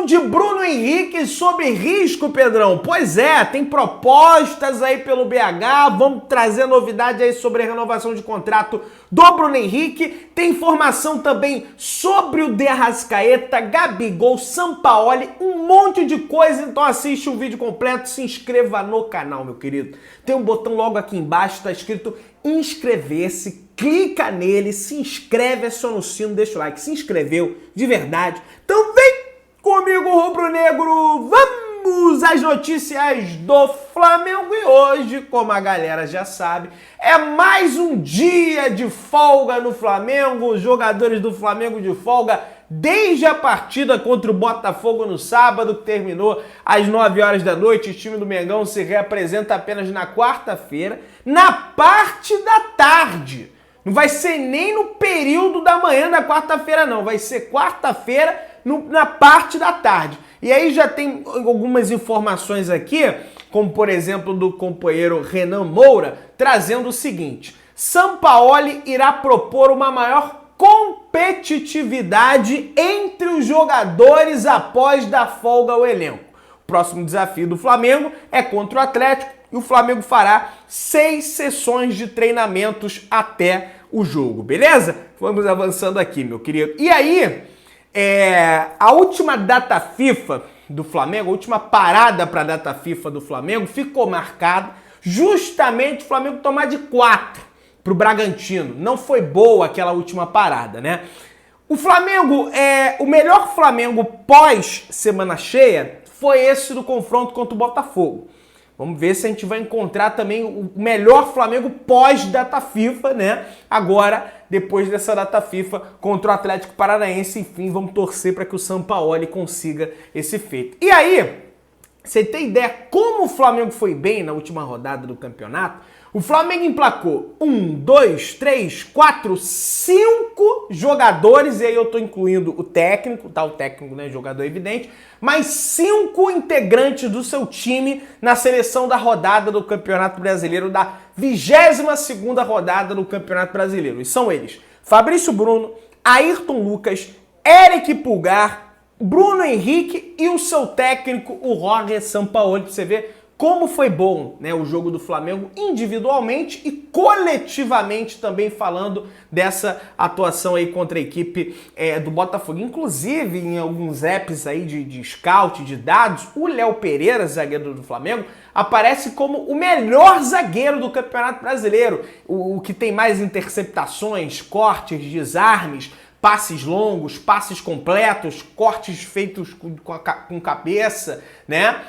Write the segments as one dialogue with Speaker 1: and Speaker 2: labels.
Speaker 1: de Bruno Henrique sobre risco, Pedrão. Pois é, tem propostas aí pelo BH, vamos trazer novidade aí sobre a renovação de contrato do Bruno Henrique. Tem informação também sobre o De Arrascaeta, Gabigol, Sampaoli, um monte de coisa. Então assiste o vídeo completo, se inscreva no canal, meu querido. Tem um botão logo aqui embaixo, tá escrito inscrever-se. Clica nele, se inscreve, aciona o sino, deixa o like. Se inscreveu de verdade? Então vem comigo, rubro-negro. Vamos às notícias do Flamengo. E hoje, como a galera já sabe, é mais um dia de folga no Flamengo. Os jogadores do Flamengo de folga desde a partida contra o Botafogo no sábado, que terminou às 9 horas da noite. O time do Mengão se reapresenta apenas na quarta-feira, na parte da tarde. Não vai ser nem no período da manhã da quarta-feira, não. Vai ser quarta-feira na parte da tarde. E aí já tem algumas informações aqui, como por exemplo do companheiro Renan Moura, trazendo o seguinte: Sampaoli irá propor uma maior competitividade entre os jogadores após dar folga ao elenco. O próximo desafio do Flamengo é contra o Atlético e o Flamengo fará 6 sessões de treinamentos até o jogo, beleza? Vamos avançando aqui, meu querido. E aí, a última data FIFA do Flamengo, a última parada para a data FIFA do Flamengo ficou marcada justamente o Flamengo tomar de 4 para o Bragantino. Não foi boa aquela última parada, né? O Flamengo, o melhor Flamengo pós semana cheia foi esse do confronto contra o Botafogo. Vamos ver se a gente vai encontrar também o melhor Flamengo pós-data FIFA, né? Agora, depois dessa data FIFA contra o Atlético Paranaense, enfim, vamos torcer para que o Sampaoli consiga esse feito. E aí, você tem ideia como o Flamengo foi bem na última rodada do campeonato? O Flamengo emplacou 1, 2, 3, 4, 5 jogadores, e aí eu tô incluindo o técnico, tá? O técnico, né? Jogador evidente, mais 5 integrantes do seu time na seleção da rodada do Campeonato Brasileiro, da 22ª rodada do Campeonato Brasileiro. E são eles: Fabrício Bruno, Ayrton Lucas, Eric Pulgar, Bruno Henrique e o seu técnico, o Roger Sampaoli, pra você ver como foi bom, né, o jogo do Flamengo individualmente e coletivamente também, falando dessa atuação aí contra a equipe do Botafogo. Inclusive, em alguns apps aí de scout, de dados, o Léo Pereira, zagueiro do Flamengo, aparece como o melhor zagueiro do Campeonato Brasileiro. O que tem mais interceptações, cortes, desarmes, passes longos, passes completos, cortes feitos com cabeça, né?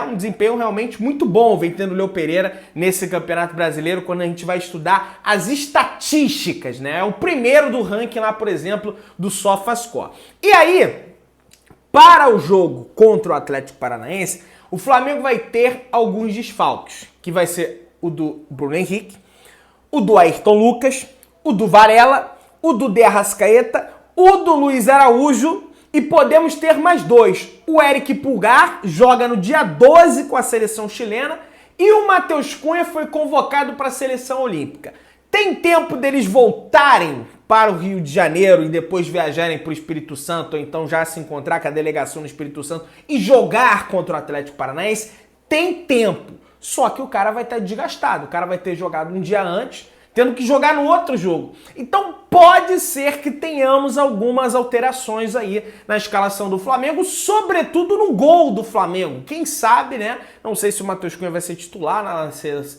Speaker 1: Um desempenho realmente muito bom vem tendo o Léo Pereira nesse Campeonato Brasileiro, quando a gente vai estudar as estatísticas, né? É o primeiro do ranking lá, por exemplo, do SofaScore. E aí, para o jogo contra o Atlético Paranaense, o Flamengo vai ter alguns desfalques, que vai ser o do Bruno Henrique, o do Ayrton Lucas, o do Varela, o do De Arrascaeta, o do Luiz Araújo, e podemos ter mais 2. O Eric Pulgar joga no dia 12 com a seleção chilena e o Matheus Cunha foi convocado para a seleção olímpica. Tem tempo deles voltarem para o Rio de Janeiro e depois viajarem para o Espírito Santo, ou então já se encontrar com a delegação no Espírito Santo e jogar contra o Atlético Paranaense? Tem tempo. Só que o cara vai estar desgastado. O cara vai ter jogado um dia antes, tendo que jogar no outro jogo. Então pode ser que tenhamos algumas alterações aí na escalação do Flamengo, sobretudo no gol do Flamengo. Quem sabe, né? Não sei se o Matheus Cunha vai ser titular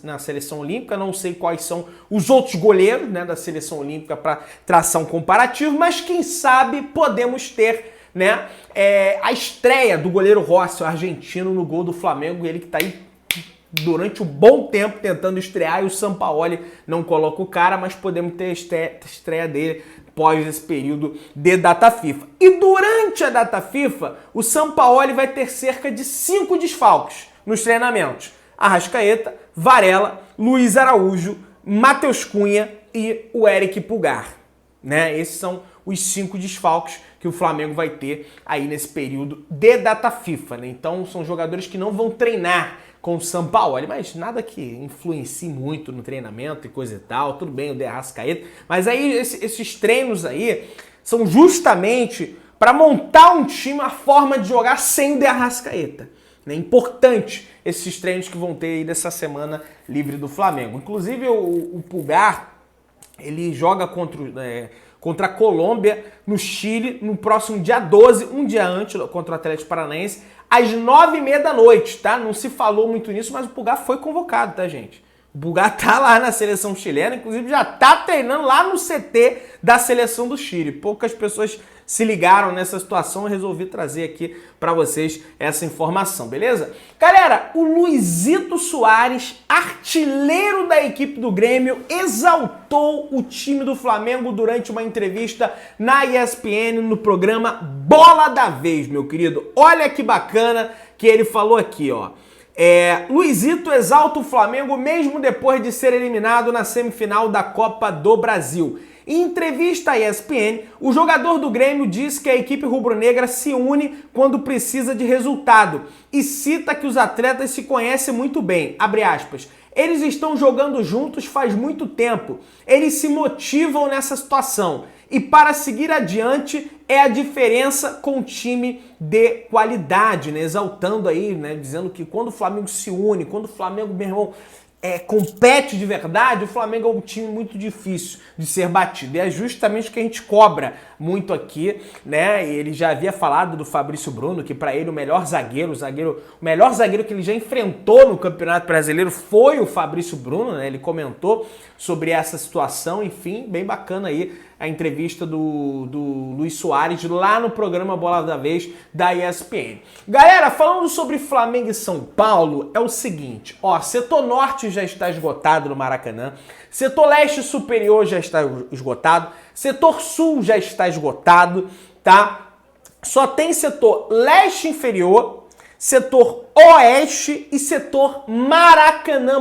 Speaker 1: na seleção olímpica, não sei quais são os outros goleiros, né, da seleção olímpica para traçar um comparativo, mas quem sabe podemos ter, né, a estreia do goleiro Rossi, o argentino, no gol do Flamengo, ele que tá aí durante um bom tempo tentando estrear, e o Sampaoli não coloca o cara, mas podemos ter a estreia dele pós esse período de data FIFA. E durante a data FIFA, o Sampaoli vai ter cerca de 5 desfalques nos treinamentos: Arrascaeta, Varela, Luiz Araújo, Matheus Cunha e o Eric Pulgar, né? Esses são os 5 desfalques que o Flamengo vai ter aí nesse período de data FIFA, né? Então são jogadores que não vão treinar com o Sampaoli, mas nada que influencie muito no treinamento e coisa e tal. Tudo bem, o De Arrascaeta, mas aí esses treinos aí são justamente para montar um time, a forma de jogar sem o De Arrascaeta. É importante esses treinos que vão ter aí dessa semana livre do Flamengo. Inclusive o Pulgar, ele joga contra a Colômbia no Chile no próximo dia 12, um dia antes, contra o Atlético Paranaense, às 9h30 da noite, tá? Não se falou muito nisso, mas o Pulgar foi convocado, tá, gente? O Pulgar tá lá na seleção chilena, inclusive já tá treinando lá no CT da seleção do Chile. Poucas pessoas se ligaram nessa situação, eu resolvi trazer aqui para vocês essa informação, beleza? Galera, o Luizito Soares, artilheiro da equipe do Grêmio, exaltou o time do Flamengo durante uma entrevista na ESPN no programa Bola da Vez, meu querido. Olha que bacana que ele falou aqui, ó. Luizito exalta o Flamengo mesmo depois de ser eliminado na semifinal da Copa do Brasil. Em entrevista à ESPN, o jogador do Grêmio diz que a equipe rubro-negra se une quando precisa de resultado e cita que os atletas se conhecem muito bem, abre aspas. Eles estão jogando juntos faz muito tempo, eles se motivam nessa situação e para seguir adiante é a diferença com o time de qualidade, né? Exaltando aí, né? Dizendo que quando o Flamengo se une, quando o Flamengo, meu irmão, compete de verdade, o Flamengo é um time muito difícil de ser batido. E é justamente o que a gente cobra muito aqui, né? E ele já havia falado do Fabrício Bruno, que para ele o melhor zagueiro que ele já enfrentou no Campeonato Brasileiro foi o Fabrício Bruno, né? Ele comentou sobre essa situação, enfim, bem bacana aí a entrevista do Luiz Soares lá no programa Bola da Vez da ESPN. Galera, falando sobre Flamengo e São Paulo, é o seguinte, ó, setor norte já está esgotado no Maracanã, setor leste superior já está esgotado, setor sul já está esgotado, tá? Só tem setor leste inferior, setor oeste e setor Maracanã+.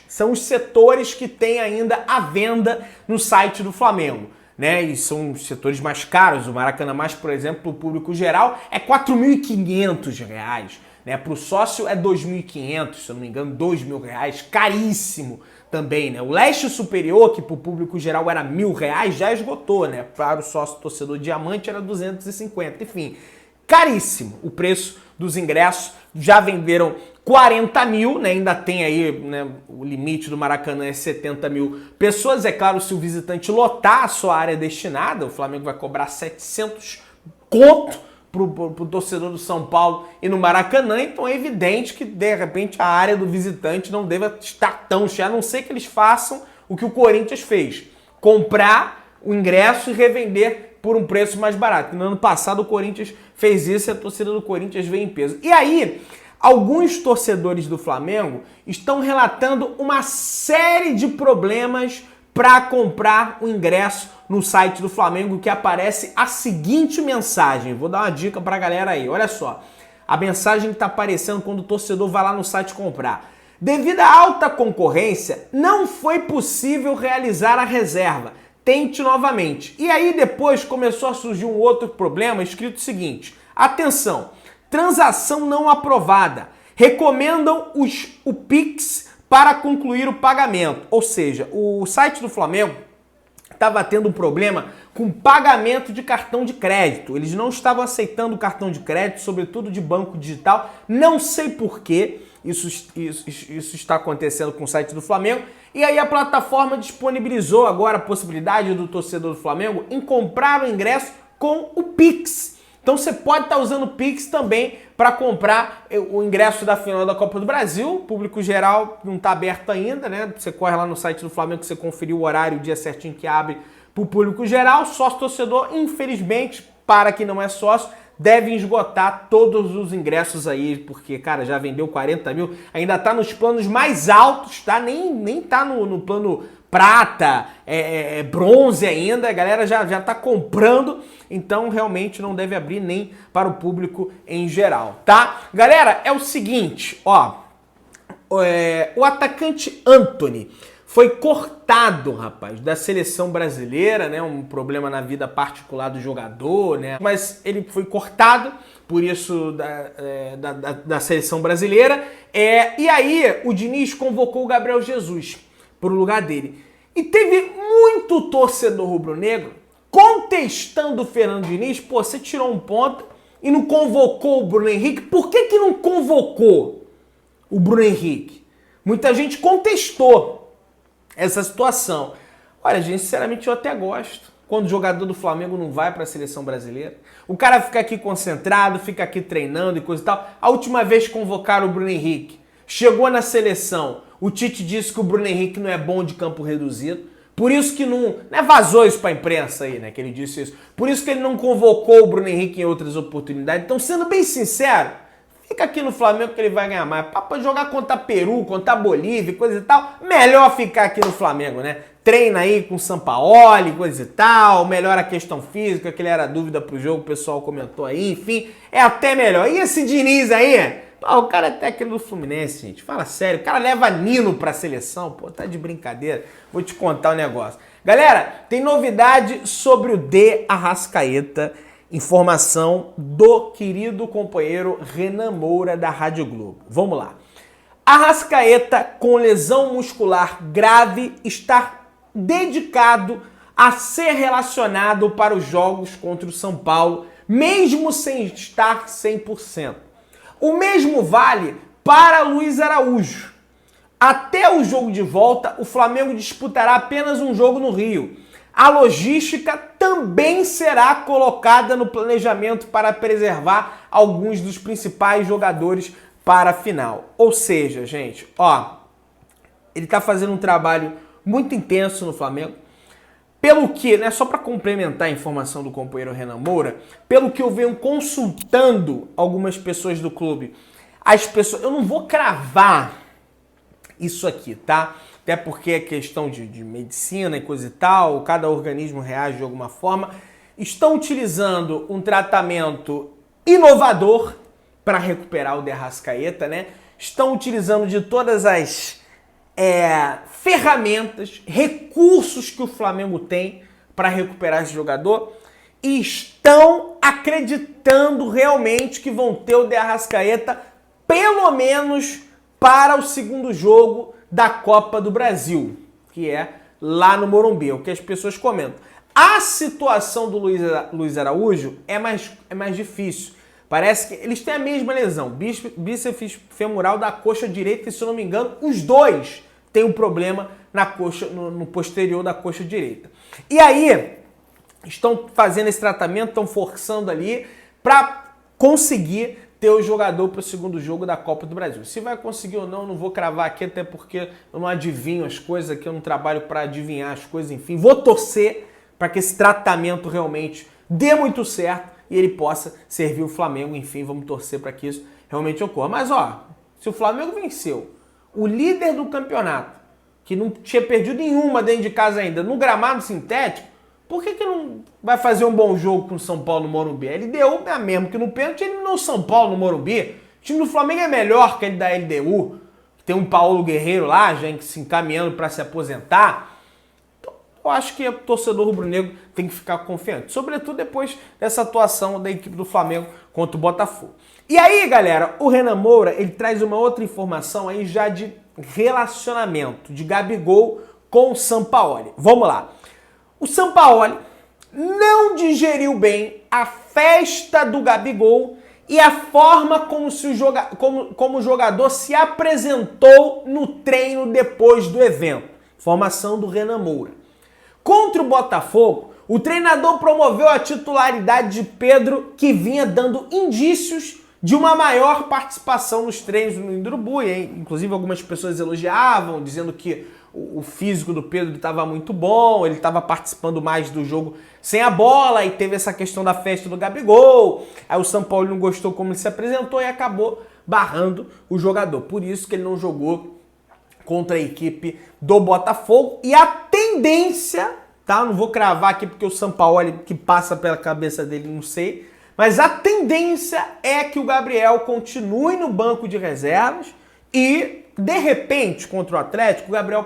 Speaker 1: São os setores que tem ainda à venda no site do Flamengo, né? E são os setores mais caros. O Maracanã+, por exemplo, para o público geral é R$ 4.500, né? Para o sócio é R$ 2.500, se eu não me engano, R$ 2.000, caríssimo também, né? O leste superior, que para o público geral era R$ 1.000, já esgotou, né? Para o sócio torcedor diamante era 250, enfim, caríssimo o preço dos ingressos. Já venderam 40 mil, né? Ainda tem aí, né, o limite do Maracanã é 70 mil pessoas. É claro, se o visitante lotar a sua área destinada, o Flamengo vai cobrar 700 conto pro torcedor do São Paulo e no Maracanã. Então é evidente que, de repente, a área do visitante não deva estar tão cheia, a não ser que eles façam o que o Corinthians fez, comprar o ingresso e revender por um preço mais barato. No ano passado o Corinthians fez isso e a torcida do Corinthians veio em peso. E aí, alguns torcedores do Flamengo estão relatando uma série de problemas para comprar o ingresso no site do Flamengo, que aparece a seguinte mensagem. Vou dar uma dica para a galera aí, olha só. A mensagem que está aparecendo quando o torcedor vai lá no site comprar. Devido à alta concorrência, não foi possível realizar a reserva. Tente novamente. E aí depois começou a surgir um outro problema, escrito o seguinte: atenção, transação não aprovada. Recomendam o Pix para concluir o pagamento. Ou seja, o site do Flamengo estava tendo um problema com pagamento de cartão de crédito. Eles não estavam aceitando cartão de crédito, sobretudo de banco digital. Não sei por que isso está acontecendo com o site do Flamengo. E aí a plataforma disponibilizou agora a possibilidade do torcedor do Flamengo em comprar o ingresso com o Pix. Então você pode estar usando o Pix também para comprar o ingresso da final da Copa do Brasil. O público geral não está aberto ainda, né? Você corre lá no site do Flamengo que você conferiu o horário, o dia certinho que abre para o público geral. Sócio torcedor, infelizmente, para quem não é sócio, deve esgotar todos os ingressos aí, porque, cara, já vendeu 40 mil, ainda tá nos planos mais altos, tá? Nem tá no plano prata, bronze ainda, a galera já tá comprando, então realmente não deve abrir nem para o público em geral, tá? Galera, é o seguinte, ó, o atacante Antony foi cortado, rapaz, da seleção brasileira, né? Um problema na vida particular do jogador, né? Mas ele foi cortado, por isso, da seleção brasileira. E aí, o Diniz convocou o Gabriel Jesus para o lugar dele. E teve muito torcedor rubro-negro contestando o Fernando Diniz. Pô, você tirou um ponto e não convocou o Bruno Henrique. Por que não convocou o Bruno Henrique? Muita gente contestou essa situação. Olha, gente, sinceramente eu até gosto quando o jogador do Flamengo não vai para a seleção brasileira. O cara fica aqui concentrado, fica aqui treinando e coisa e tal. A última vez que convocaram o Bruno Henrique, chegou na seleção, o Tite disse que o Bruno Henrique não é bom de campo reduzido. Por isso que não vazou isso pra imprensa aí, né, que ele disse isso. Por isso que ele não convocou o Bruno Henrique em outras oportunidades. Então, sendo bem sincero, fica aqui no Flamengo que ele vai ganhar mais. Pra jogar contra Peru, contra Bolívia, coisa e tal, melhor ficar aqui no Flamengo, né? Treina aí com o Sampaoli, coisa e tal, melhora a questão física, que ele era dúvida pro jogo, o pessoal comentou aí, enfim, é até melhor. E esse Diniz aí? Pô, o cara é técnico do Fluminense, gente. Fala sério. O cara leva Nino pra seleção. Pô, tá de brincadeira. Vou te contar um negócio. Galera, tem novidade sobre o De Arrascaeta. Informação do querido companheiro Renan Moura, da Rádio Globo. Vamos lá. Arrascaeta, com lesão muscular grave, está dedicado a ser relacionado para os jogos contra o São Paulo, mesmo sem estar 100%. O mesmo vale para Luiz Araújo. Até o jogo de volta, o Flamengo disputará apenas um jogo no Rio. A logística também será colocada no planejamento para preservar alguns dos principais jogadores para a final. Ou seja, gente, ó, ele está fazendo um trabalho muito intenso no Flamengo. Pelo que, né, só para complementar a informação do companheiro Renan Moura, pelo que eu venho consultando algumas pessoas do clube, as pessoas, eu não vou cravar isso aqui, tá? Até porque é questão de medicina e coisa e tal, cada organismo reage de alguma forma. Estão utilizando um tratamento inovador para recuperar o De Arrascaeta, né? Estão utilizando de todas as ferramentas, recursos que o Flamengo tem para recuperar esse jogador e estão acreditando realmente que vão ter o De Arrascaeta pelo menos para o segundo jogo da Copa do Brasil, que é lá no Morumbi, é o que as pessoas comentam. A situação do Luiz Araújo é mais difícil. Parece que eles têm a mesma lesão, bíceps femoral da coxa direita, e se eu não me engano, os dois têm um problema na coxa, no posterior da coxa direita. E aí, estão fazendo esse tratamento, estão forçando ali para conseguir ter o jogador para o segundo jogo da Copa do Brasil. Se vai conseguir ou não, não vou cravar aqui, até porque eu não adivinho as coisas aqui, eu não trabalho para adivinhar as coisas, enfim. Vou torcer para que esse tratamento realmente dê muito certo e ele possa servir o Flamengo, enfim, vamos torcer para que isso realmente ocorra. Mas, ó, se o Flamengo venceu o líder do campeonato, que não tinha perdido nenhuma dentro de casa ainda, no gramado sintético, por que não vai fazer um bom jogo com o São Paulo no Morumbi? A LDU é mesmo que no pênalti, ele não São Paulo no Morumbi. O time do Flamengo é melhor que ele da LDU. Tem um Paulo Guerreiro lá, já se encaminhando para se aposentar. Então, eu acho que o torcedor rubro-negro tem que ficar confiante. Sobretudo depois dessa atuação da equipe do Flamengo contra o Botafogo. E aí, galera, o Renan Moura, ele traz uma outra informação aí já de relacionamento de Gabigol com o Sampaoli. Vamos lá. O Sampaoli não digeriu bem a festa do Gabigol e a forma como o jogador se apresentou no treino depois do evento. Informação do Renan Moura. Contra o Botafogo, o treinador promoveu a titularidade de Pedro, que vinha dando indícios de uma maior participação nos treinos no Indrubu, inclusive algumas pessoas elogiavam, dizendo que o físico do Pedro estava muito bom, ele estava participando mais do jogo sem a bola, e teve essa questão da festa do Gabigol, aí o São Paulo não gostou como ele se apresentou e acabou barrando o jogador, por isso que ele não jogou contra a equipe do Botafogo, e a tendência, tá? Não vou cravar aqui porque o São Paulo que passa pela cabeça dele, não sei, mas a tendência é que o Gabriel continue no banco de reservas e, de repente, contra o Atlético, o Gabriel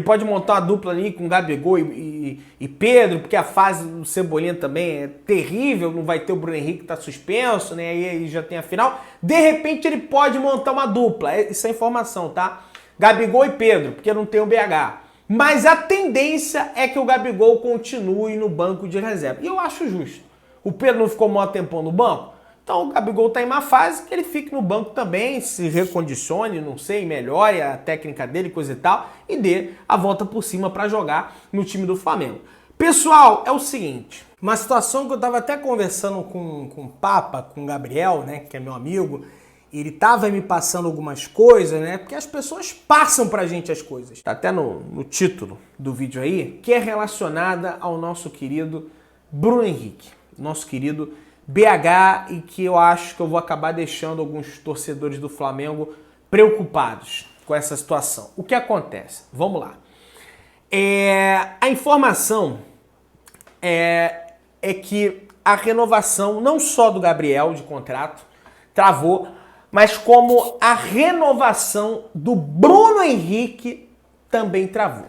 Speaker 1: pode montar uma dupla ali com Gabigol e Pedro, porque a fase do Cebolinha também é terrível, não vai ter o Bruno Henrique que está suspenso, né? Aí já tem a final. De repente ele pode montar uma dupla, isso é informação, tá? Gabigol e Pedro, porque não tem o BH. Mas a tendência é que o Gabigol continue no banco de reserva. E eu acho justo. O Pedro não ficou mó tempão no banco? Então o Gabigol está em má fase, que ele fique no banco também, se recondicione, não sei, melhore a técnica dele, coisa e tal, e dê a volta por cima para jogar no time do Flamengo. Pessoal, é o seguinte, uma situação que eu estava até conversando com o Papa, com o Gabriel, né, que é meu amigo, ele estava me passando algumas coisas, né, porque as pessoas passam pra gente as coisas. Tá até no título do vídeo aí, que é relacionada ao nosso querido Bruno Henrique, nosso querido BH, e que eu acho que eu vou acabar deixando alguns torcedores do Flamengo preocupados com essa situação. O que acontece? Vamos lá. A informação é que a renovação, não só do Gabriel de contrato, travou, mas como a renovação do Bruno Henrique também travou.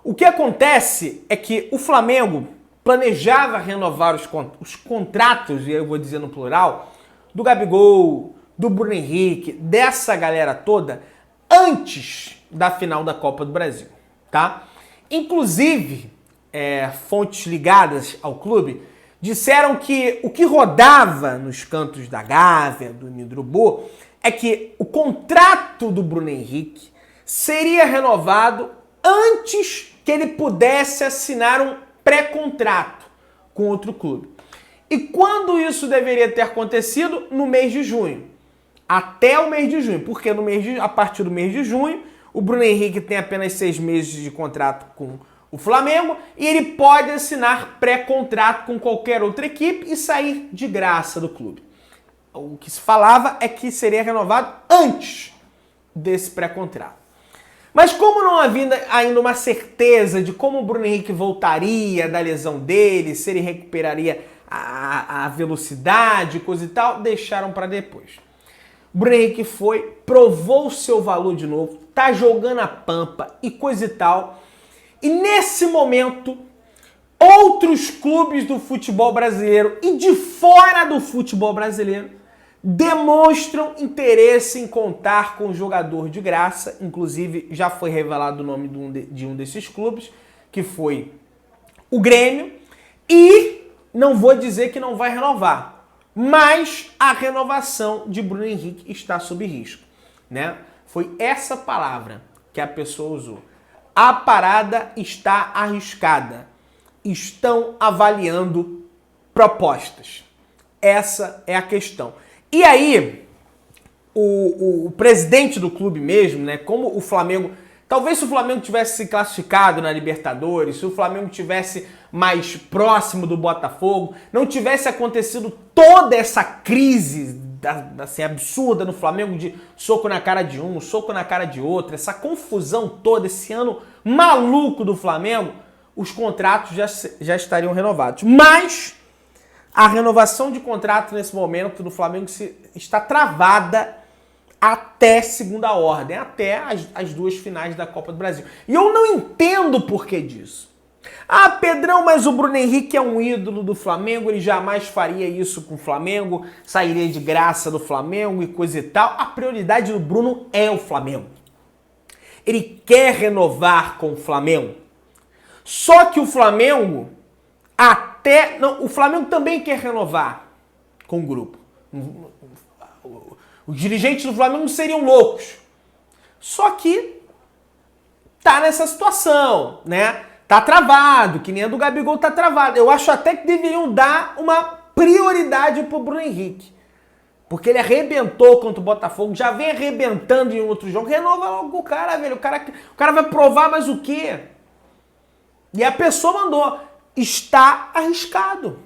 Speaker 1: O que acontece é que o Flamengo planejava renovar os contratos, e eu vou dizer no plural, do Gabigol, do Bruno Henrique, dessa galera toda, antes da final da Copa do Brasil, tá? Inclusive, fontes ligadas ao clube disseram que o que rodava nos cantos da Gávea, do Nidrubu, é que o contrato do Bruno Henrique seria renovado antes que ele pudesse assinar um pré-contrato com outro clube. E quando isso deveria ter acontecido? No mês de junho. Até o mês de junho, porque a partir do mês de junho, o Bruno Henrique tem apenas 6 meses de contrato com o Flamengo e ele pode assinar pré-contrato com qualquer outra equipe e sair de graça do clube. O que se falava é que seria renovado antes desse pré-contrato. Mas como não havia ainda uma certeza de como o Bruno Henrique voltaria da lesão dele, se ele recuperaria a velocidade, coisa e tal, deixaram para depois. O Bruno Henrique foi, provou o seu valor de novo, tá jogando a pampa e coisa e tal. E nesse momento, outros clubes do futebol brasileiro e de fora do futebol brasileiro demonstram interesse em contar com o jogador de graça. Inclusive, já foi revelado o nome de um desses clubes, que foi o Grêmio. E não vou dizer que não vai renovar, mas a renovação de Bruno Henrique está sob risco, né? Foi essa palavra que a pessoa usou. A parada está arriscada. Estão avaliando propostas. Essa é a questão. E aí, o presidente do clube mesmo, né? Como o Flamengo... Talvez se o Flamengo tivesse se classificado na Libertadores, se o Flamengo tivesse mais próximo do Botafogo, não tivesse acontecido toda essa crise assim, absurda no Flamengo de soco na cara de um, soco na cara de outro, essa confusão toda, esse ano maluco do Flamengo, os contratos já estariam renovados. Mas a renovação de contrato nesse momento do Flamengo está travada até segunda ordem, até as duas finais da Copa do Brasil. E eu não entendo o porquê disso. Ah, Pedrão, mas o Bruno Henrique é um ídolo do Flamengo, ele jamais faria isso com o Flamengo, sairia de graça do Flamengo e coisa e tal. A prioridade do Bruno é o Flamengo. Ele quer renovar com o Flamengo. Só que o Flamengo o Flamengo também quer renovar com o grupo. Os dirigentes do Flamengo seriam loucos. Só que tá nessa situação, né? Tá travado, que nem a do Gabigol tá travado. Eu acho até que deveriam dar uma prioridade pro Bruno Henrique. Porque ele arrebentou contra o Botafogo, já vem arrebentando em outro jogo. Renova logo o cara, velho. O cara vai provar mais o quê? E a pessoa mandou. Está arriscado.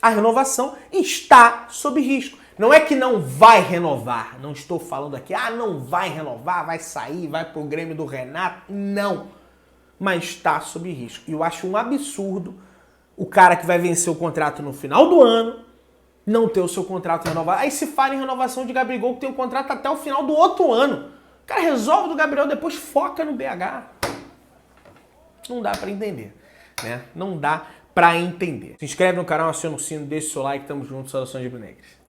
Speaker 1: A renovação está sob risco. Não é que não vai renovar. Não estou falando aqui, não vai renovar, vai sair, vai pro Grêmio do Renato. Não. Mas está sob risco. E eu acho um absurdo o cara que vai vencer o contrato no final do ano não ter o seu contrato renovado. Aí se fala em renovação de Gabigol, que tem um contrato até o final do outro ano. O cara resolve do Gabriel, depois foca no BH. Não dá pra entender, né? Não dá pra entender. Se inscreve no canal, aciona o sino, deixa o seu like, tamo junto, saudações de Brunegras.